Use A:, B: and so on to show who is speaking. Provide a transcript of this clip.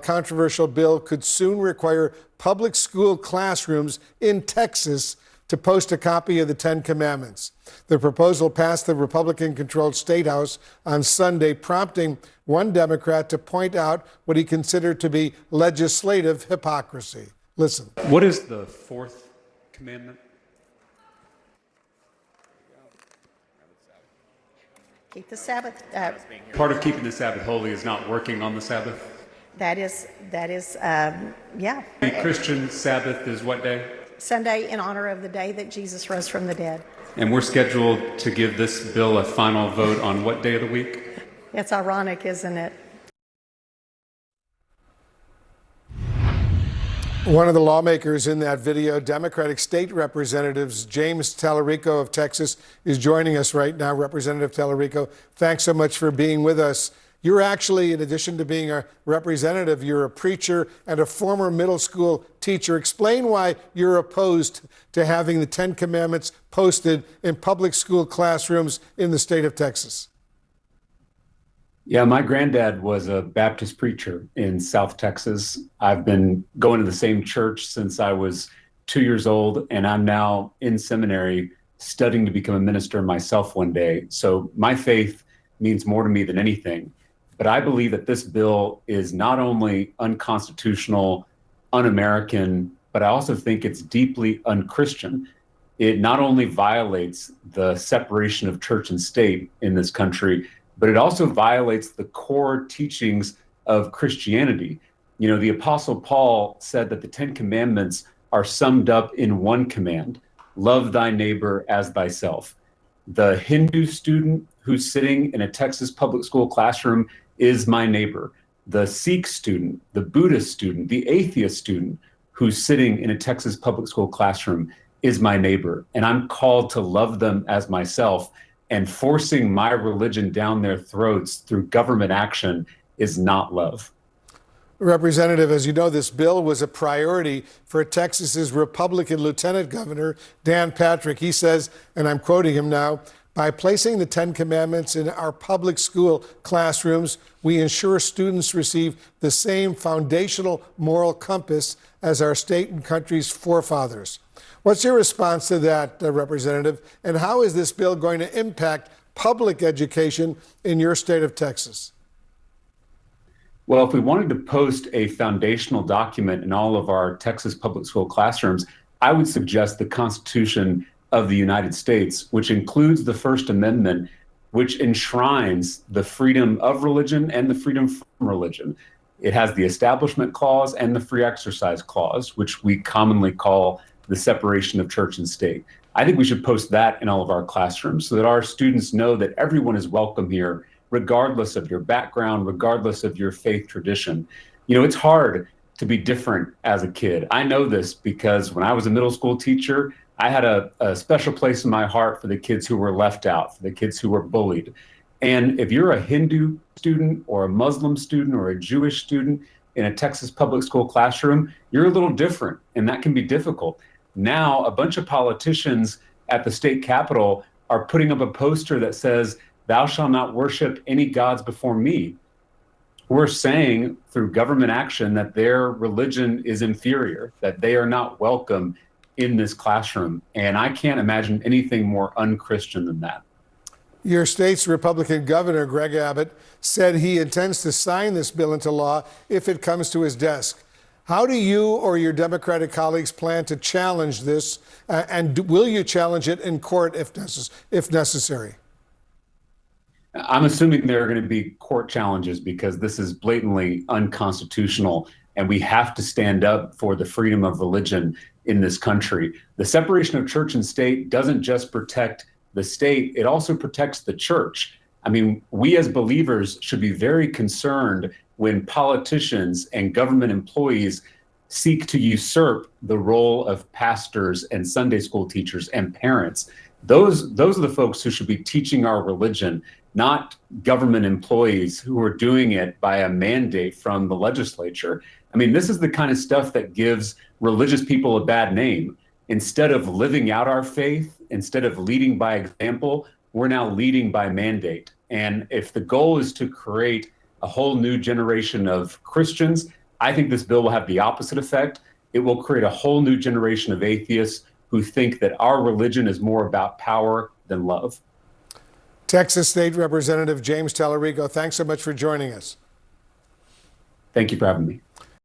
A: Controversial bill could soon require public school classrooms in Texas to post a copy of the Ten Commandments. The proposal passed the Republican-controlled State House on Sunday, prompting one Democrat to point out what he considered to be legislative hypocrisy. Listen.
B: What is the fourth commandment?
C: Keep the Sabbath.
B: Part of keeping the Sabbath holy is not working on the Sabbath.
C: That is, yeah.
B: The Christian Sabbath is what day?
C: Sunday, in honor of the day that Jesus rose from the dead.
B: And we're scheduled to give this bill a final vote on what day of the week?
C: It's ironic, isn't it?
A: One of the lawmakers in that video, Democratic State Representatives James Tallarico of Texas, is joining us right now. Representative Tallarico, thanks so much for being with us. You're actually, in addition to being a representative, you're a preacher and a former middle school teacher. Explain why you're opposed to having the Ten Commandments posted in public school classrooms in the state of Texas.
D: Yeah, my granddad was a Baptist preacher in South Texas. I've been going to the same church since I was 2 years old, and I'm now in seminary studying to become a minister myself one day. So my faith means more to me than anything. But I believe that this bill is not only unconstitutional, un-American, but I also think it's deeply unchristian. It not only violates the separation of church and state in this country, but it also violates the core teachings of Christianity. You know, the Apostle Paul said that the Ten Commandments are summed up in one command: love thy neighbor as thyself. The Hindu student who's sitting in a Texas public school classroom is my neighbor. The Sikh student, the Buddhist student, the atheist student who's sitting in a Texas public school classroom is my neighbor. And I'm called to love them as myself. And forcing my religion down their throats through government action is not love.
A: Representative, as you know, this bill was a priority for Texas's Republican Lieutenant Governor, Dan Patrick. He says, and I'm quoting him now, "By placing the Ten Commandments in our public school classrooms, we ensure students receive the same foundational moral compass as our state and country's forefathers." What's your response to that, Representative? And how is this bill going to impact public education in your state of Texas?
D: Well, if we wanted to post a foundational document in all of our Texas public school classrooms, I would suggest the Constitution of the United States, which includes the First Amendment, which enshrines the freedom of religion and the freedom from religion. It has the Establishment Clause and the Free Exercise Clause, which we commonly call the separation of church and state. I think we should post that in all of our classrooms so that our students know that everyone is welcome here, regardless of your background, regardless of your faith tradition. You know, it's hard to be different as a kid. I know this because when I was a middle school teacher, I had a special place in my heart for the kids who were left out, for the kids who were bullied. And if you're a Hindu student or a Muslim student or a Jewish student in a Texas public school classroom, you're a little different, and that can be difficult. Now, a bunch of politicians at the state capitol are putting up a poster that says, "Thou shalt not worship any gods before me." We're saying through government action that their religion is inferior, that they are not welcome in this classroom. And I can't imagine anything more unchristian than that.
A: Your state's Republican governor, Greg Abbott, said he intends to sign this bill into law if it comes to his desk. How do you or your Democratic colleagues plan to challenge this, and will you challenge it in court if necessary?
D: I'm assuming there are going to be court challenges because this is blatantly unconstitutional, and we have to stand up for the freedom of religion in this country. The separation of church and state doesn't just protect the state, it also protects the church. I mean, we as believers should be very concerned when politicians and government employees seek to usurp the role of pastors and Sunday school teachers and parents. Those are the folks who should be teaching our religion, not government employees who are doing it by a mandate from the legislature. I mean, this is the kind of stuff that gives religious people a bad name. Instead of living out our faith, instead of leading by example, we're now leading by mandate. And if the goal is to create a whole new generation of Christians, I think this bill will have the opposite effect. It will create a whole new generation of atheists who think that our religion is more about power than love.
A: Texas State Representative James Tallarico, thanks so much for joining us.
D: Thank you for having me.